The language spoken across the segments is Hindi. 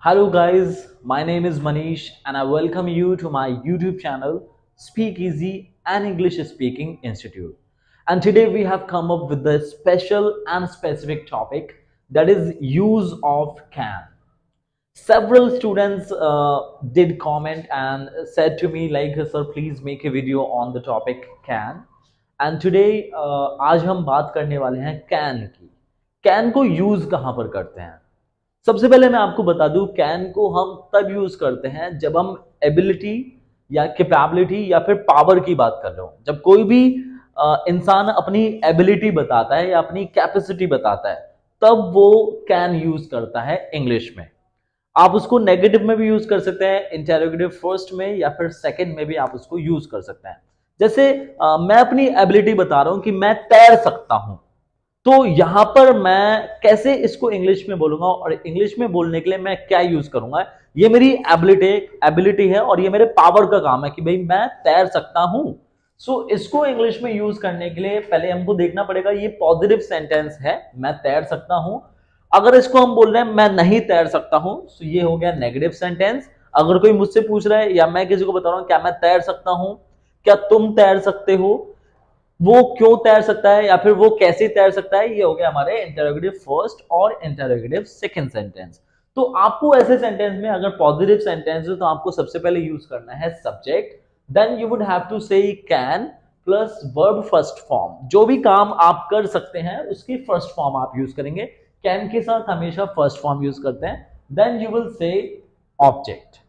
Hello guys, my name is Manish and I welcome you to my YouTube channel Speak Easy and English Speaking Institute. And today we have come up with a special and specific topic, that is use of can. Several students did comment and said to me like, sir please make a video on the topic can. And today आज हम बात करने वाले हैं can की. can को यूज कहां पर करते हैं. सबसे पहले मैं आपको बता दूं, कैन को हम तब यूज करते हैं जब हम एबिलिटी या कैपेबिलिटी या फिर पावर की बात कर रहे हो. जब कोई भी इंसान अपनी एबिलिटी बताता है या अपनी कैपेसिटी बताता है, तब वो कैन यूज करता है इंग्लिश में. आप उसको नेगेटिव में भी यूज कर सकते हैं, इंटेरोगेटिव फर्स्ट में या फिर सेकंड में भी आप उसको यूज कर सकते हैं. जैसे मैं अपनी एबिलिटी बता रहा हूं कि मैं तैर सकता हूं, तो यहां पर मैं कैसे इसको इंग्लिश में बोलूंगा और इंग्लिश में बोलने के लिए मैं क्या यूज करूंगा. ये मेरी एबिलिटी है और ये मेरे पावर का काम है कि भाई मैं तैर सकता हूं. सो इसको इंग्लिश में यूज करने के लिए पहले हमको देखना पड़ेगा ये पॉजिटिव सेंटेंस है, मैं तैर सकता हूं. अगर इसको हम बोल रहे हैं मैं नहीं तैर सकता हूं, तो ये हो गया नेगेटिव सेंटेंस. अगर कोई मुझसे पूछ रहा है या मैं किसी को बता रहा हूं क्या मैं तैर सकता हूं, क्या तुम तैर सकते हो, वो क्यों तैर सकता है या फिर वो कैसे तैर सकता है, ये हो गया हमारे इंटरोगेटिव फर्स्ट और इंटरोगेटिव सेकंड सेंटेंस. तो आपको ऐसे सेंटेंस में अगर पॉजिटिव सेंटेंस है तो आपको सबसे पहले यूज करना है subject. Then you would have to say can plus verb first form. जो भी काम आप कर सकते हैं उसकी फर्स्ट फॉर्म आप यूज करेंगे. कैन के साथ हमेशा फर्स्ट फॉर्म यूज करते हैं. Then you will say object.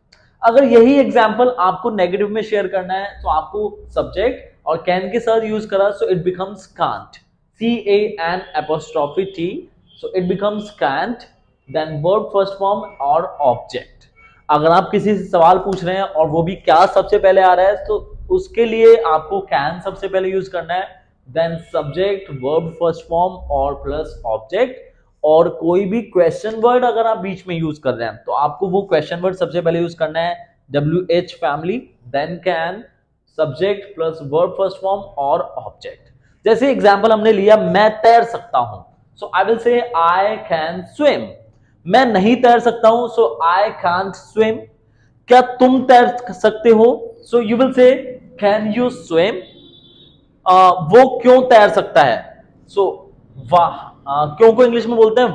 अगर यही एग्जाम्पल आपको नेगेटिव में शेयर करना है तो आपको सब्जेक्ट और कैन के साथ यूज करा, so it becomes can't, CAN''T, so it becomes can't. Then verb first form और ऑब्जेक्ट. अगर आप किसी से सवाल पूछ रहे हैं और वो भी क्या सबसे पहले आ रहा है, तो उसके लिए आपको कैन सबसे पहले यूज करना है. Then subject, verb first form और प्लस ऑब्जेक्ट. और कोई भी क्वेश्चन वर्ड अगर आप बीच में यूज कर रहे हैं तो आपको वो क्वेश्चन वर्ड सबसे पहले यूज करना है, WH family, then can, subject plus verb first form और ऑब्जेक्ट. जैसे एग्जांपल हमने लिया मैं तैर सकता हूं, सो I will say I can swim. मैं नहीं तैर सकता हूं, सो आई कांट स्विम. क्या तुम तैर सकते हो, सो यू विल से कैन यू स्विम. वो क्यों तैर सकता है, सो क्यों को इंग्लिश में बोलते हैं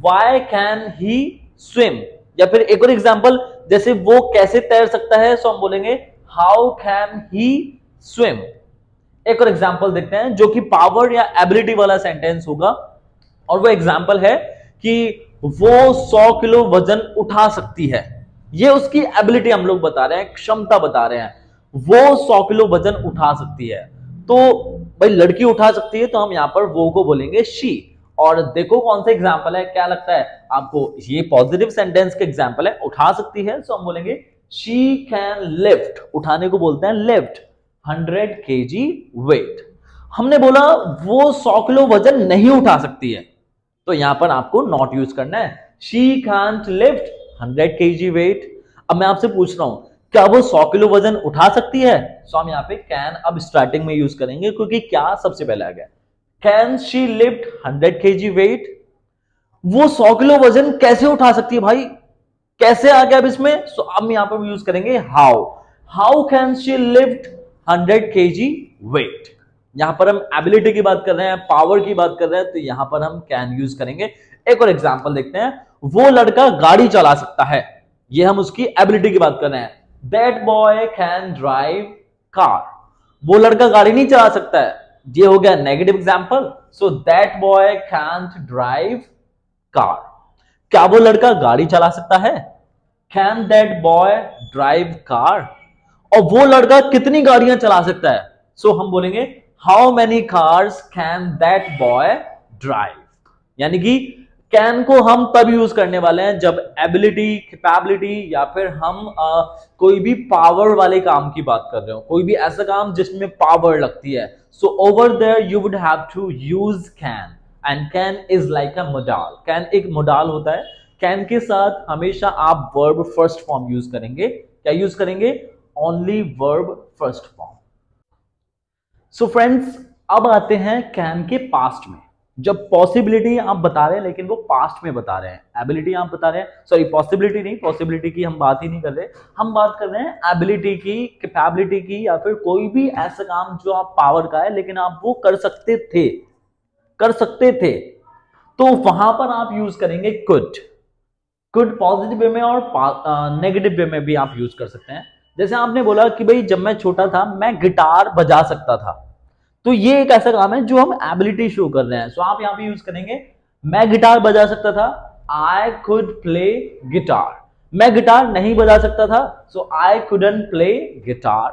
वाई कैन ही स्विम. या फिर एक और एग्जांपल, जैसे वो कैसे तैर सकता है, सो हम बोलेंगे हाउ कैन ही स्विम. एक और एग्जांपल देखते हैं जो कि पावर या एबिलिटी वाला सेंटेंस होगा, और वो एग्जांपल है कि वो 100 किलो वजन उठा सकती है. ये उसकी एबिलिटी हम लोग बता रहे हैं, क्षमता बता रहे हैं. वो 100 किलो वजन उठा सकती है, तो भाई लड़की उठा सकती है तो हम यहां पर वो को बोलेंगे शी. और देखो कौन सा एग्जांपल है, क्या लगता है आपको, ये पॉजिटिव सेंटेंस का एग्जांपल है, उठा सकती है, सो हम बोलेंगे She can lift. उठाने को बोलते हैं lift 100 kg weight. हमने बोला वो 100 किलो वजन नहीं उठा सकती है, तो यहां पर आपको नॉट यूज करना है. She can't lift 100 kg weight. अब मैं आपसे पूछ रहा हूं क्या वो 100 किलो वजन उठा सकती है, सो हम यहां पे कैन अब स्टार्टिंग में यूज करेंगे क्योंकि क्या सबसे पहले आ गया. Can she lift 100 kg weight. वो 100 किलो वजन कैसे उठा सकती है भाई, कैसे आ गया अब इसमें, सो अब यहां पर यूज करेंगे how can she lift 100 kg weight. यहां पर हम एबिलिटी की बात कर रहे हैं, पावर की बात कर रहे हैं, तो यहां पर हम कैन यूज करेंगे. एक और एग्जांपल देखते हैं, वो लड़का गाड़ी चला सकता है, ये हम उसकी एबिलिटी की बात कर रहे हैं. That boy can drive car. वो लड़का गाड़ी नहीं चला सकता है, ये हो गया negative example. So that boy can't drive car. क्या वो लड़का गाड़ी चला सकता है, can that boy drive car. और वो लड़का कितनी गाड़ियां चला सकता है, सो हम बोलेंगे how many cars can that boy drive. यानी कि कैन को हम तब यूज करने वाले हैं जब एबिलिटी, कैपेबिलिटी या फिर हम कोई भी पावर वाले काम की बात कर रहे हो, कोई भी ऐसा काम जिसमें पावर लगती है. So over there you would have to use can. And can is like a modal. Can एक मोडाल होता है. कैन के साथ हमेशा आप वर्ब फर्स्ट फॉर्म यूज करेंगे. क्या यूज करेंगे, only verb first form. So friends, अब आते हैं कैन के पास्ट में. जब पॉसिबिलिटी आप बता रहे हैं लेकिन वो पास्ट में बता रहे हैं, एबिलिटी आप बता रहे हैं, सॉरी पॉसिबिलिटी नहीं, पॉसिबिलिटी की हम बात ही नहीं कर रहे, हम बात कर रहे हैं एबिलिटी की, कैपेबिलिटी की, या फिर कोई भी ऐसा काम जो आप पावर का है लेकिन आप वो कर सकते थे, तो वहां पर आप यूज करेंगे कुड पॉजिटिव वे में और नेगेटिव वे में भी आप यूज कर सकते हैं। जैसे आपने बोला कि भाई जब मैं छोटा था मैं गिटार बजा सकता था, तो ये एक ऐसा काम है जो हम एबिलिटी शो कर रहे हैं। सो आप यहां पे यूज करेंगे मैं गिटार बजा सकता था, आई कुड प्ले गिटार। मैं गिटार नहीं बजा सकता था, सो आई कुडंट प्ले गिटार।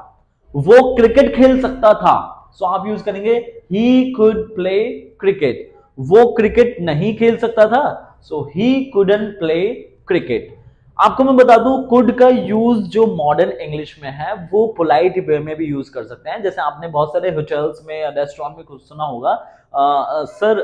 वो क्रिकेट खेल सकता था, सो आप यूज करेंगे ही कुड प्ले क्रिकेट। वो क्रिकेट नहीं खेल सकता था, सो ही कुडंट प्ले क्रिकेट। आपको मैं बता दूं कुड का यूज जो मॉडर्न इंग्लिश में है वो पोलाइट वे में भी यूज कर सकते हैं। जैसे आपने बहुत सारे होटल्स में या रेस्टोरेंट में कुछ सुना होगा, सर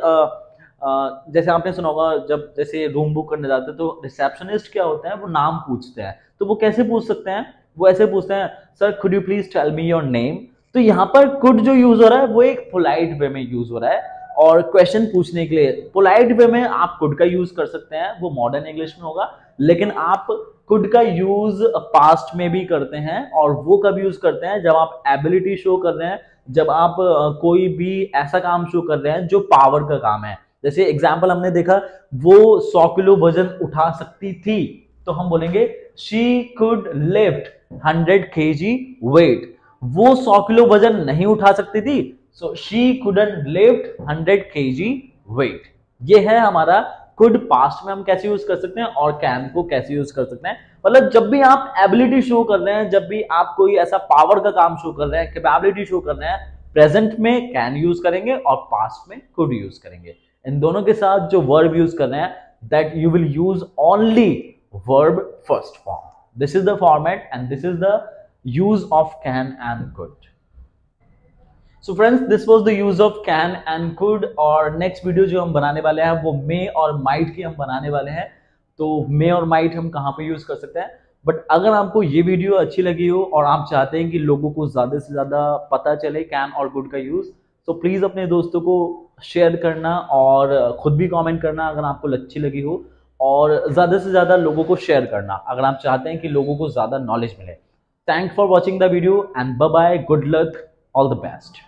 जैसे आपने सुना होगा जब जैसे रूम बुक करने जाते हैं तो रिसेप्शनिस्ट क्या होते हैं, वो नाम पूछते हैं। तो वो कैसे पूछ सकते हैं, वो ऐसे पूछते हैं sir could you please tell me your name. तो यहाँ पर कुड जो यूज हो रहा है वो एक पोलाइट वे में यूज हो रहा है, और क्वेश्चन पूछने के लिए पोलाइट वे में आप कुड का यूज कर सकते हैं, वो मॉडर्न इंग्लिश में होगा। लेकिन आप कुड का यूज पास्ट में भी करते हैं, और वो कब यूज करते हैं जब आप एबिलिटी शो कर रहे हैं, जब आप कोई भी ऐसा काम शो कर रहे हैं जो पावर का काम है। जैसे एग्जाम्पल हमने देखा वो 100 किलो वजन उठा सकती थी, तो हम बोलेंगे she could lift 100 kg weight. वो 100 किलो वजन नहीं उठा सकती थी, so she couldn't lift 100 kg weight. ये है हमारा कुड। पास्ट में हम कैसे यूज कर सकते हैं और कैन को कैसे यूज कर सकते हैं। मतलब जब भी आप एबिलिटी शो कर रहे हैं, जब भी आप कोई ऐसा पावर का काम शो कर रहे हैं, कैपेबिलिटी शो कर रहे हैं, प्रेजेंट में कैन यूज करेंगे और पास्ट में कुड यूज करेंगे। इन दोनों के साथ जो वर्ब यूज कर रहे हैं that you will use only verb first form. This is the format and this is the use of can and could. So friends this was the use of can and could. और नेक्स्ट वीडियो जो हम बनाने वाले हैं वो मे और माइट की हम बनाने वाले हैं। तो मे और माइट हम कहाँ पे यूज कर सकते हैं। बट अगर आपको ये वीडियो अच्छी लगी हो और आप चाहते हैं कि लोगों को ज्यादा से ज्यादा पता चले कैन और कुड का यूज, तो प्लीज अपने दोस्तों को शेयर करना और खुद भी कमेंट करना अगर आपको अच्छी लगी हो, और ज्यादा से ज्यादा लोगों को शेयर करना अगर आप चाहते हैं कि लोगों को ज्यादा नॉलेज मिले। Thanks for watching the video and bye bye, good luck, all the best.